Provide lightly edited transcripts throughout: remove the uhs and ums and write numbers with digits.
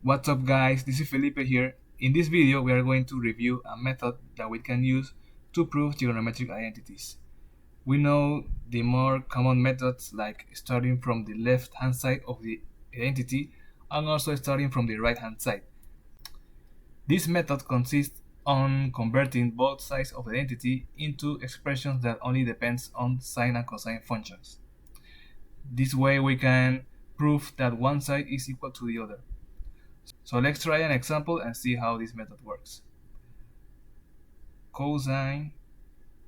What's up guys, this is Felipe here. In this video we are going to review a method that we can use to prove trigonometric identities. We know the more common methods like starting from the left hand side of the identity and also starting from the right hand side. This method consists on converting both sides of the identity into expressions that only depends on sine and cosine functions. This way we can prove that one side is equal to the other. So let's try an example and see how this method works. Cosine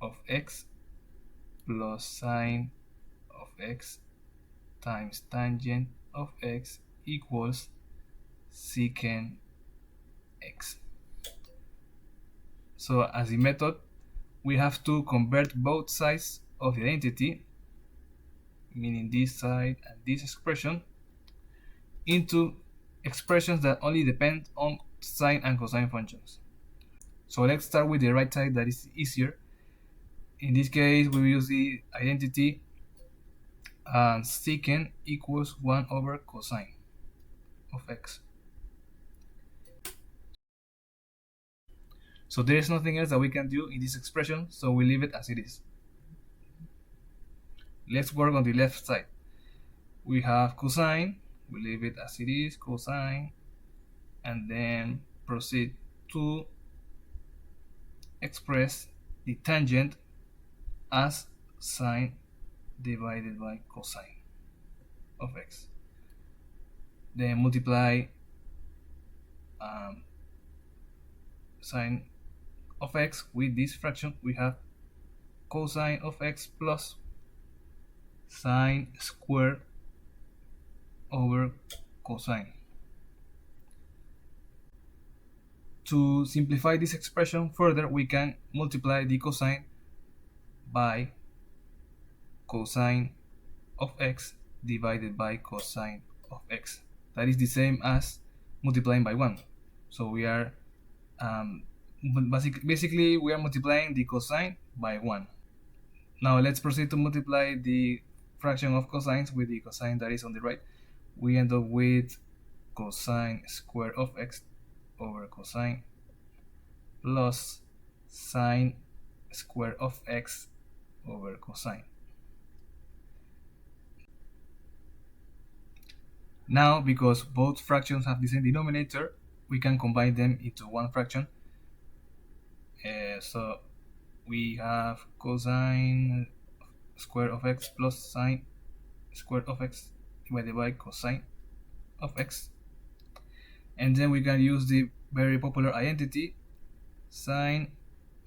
of x plus sine of x times tangent of x equals secant x. So as the method, we have to convert both sides of the identity, meaning this side and this expression, into expressions that only depend on sine and cosine functions. So let's start with the right side, that is easier. In this case, we will use the identity secant equals 1 over cosine of x. So there is nothing else that we can do in this expression, so we leave it as it is. Let's work on the left side. We have cosine, we leave it as it is, cosine, and then proceed to express the tangent as sine divided by cosine of x. Then multiply sine of x with this fraction. We have cosine of x plus sine squared over cosine. To simplify this expression further, we can multiply the cosine by cosine of x divided by cosine of x. That is the same as multiplying by 1. So we are basically we are multiplying the cosine by 1. Now let's proceed to multiply the fraction of cosines with the cosine that is on the right. We end up with cosine squared of x over cosine plus sine squared of x over cosine. Now, because both fractions have the same denominator, we can combine them into one fraction. So we have cosine squared of x plus sine squared of x divided by cosine of x, and then we can use the very popular identity sine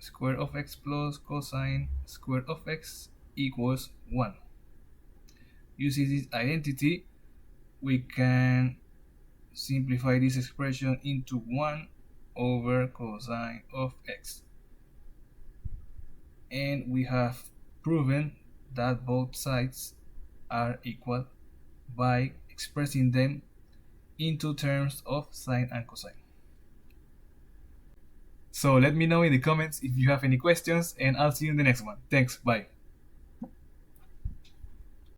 squared of x plus cosine squared of x equals 1. Using this identity, we can simplify this expression into 1 over cosine of x, and we have proven that both sides are equal by expressing them into terms of sine and cosine. So let me know in the comments if you have any questions, and I'll see you in the next one. Thanks, bye.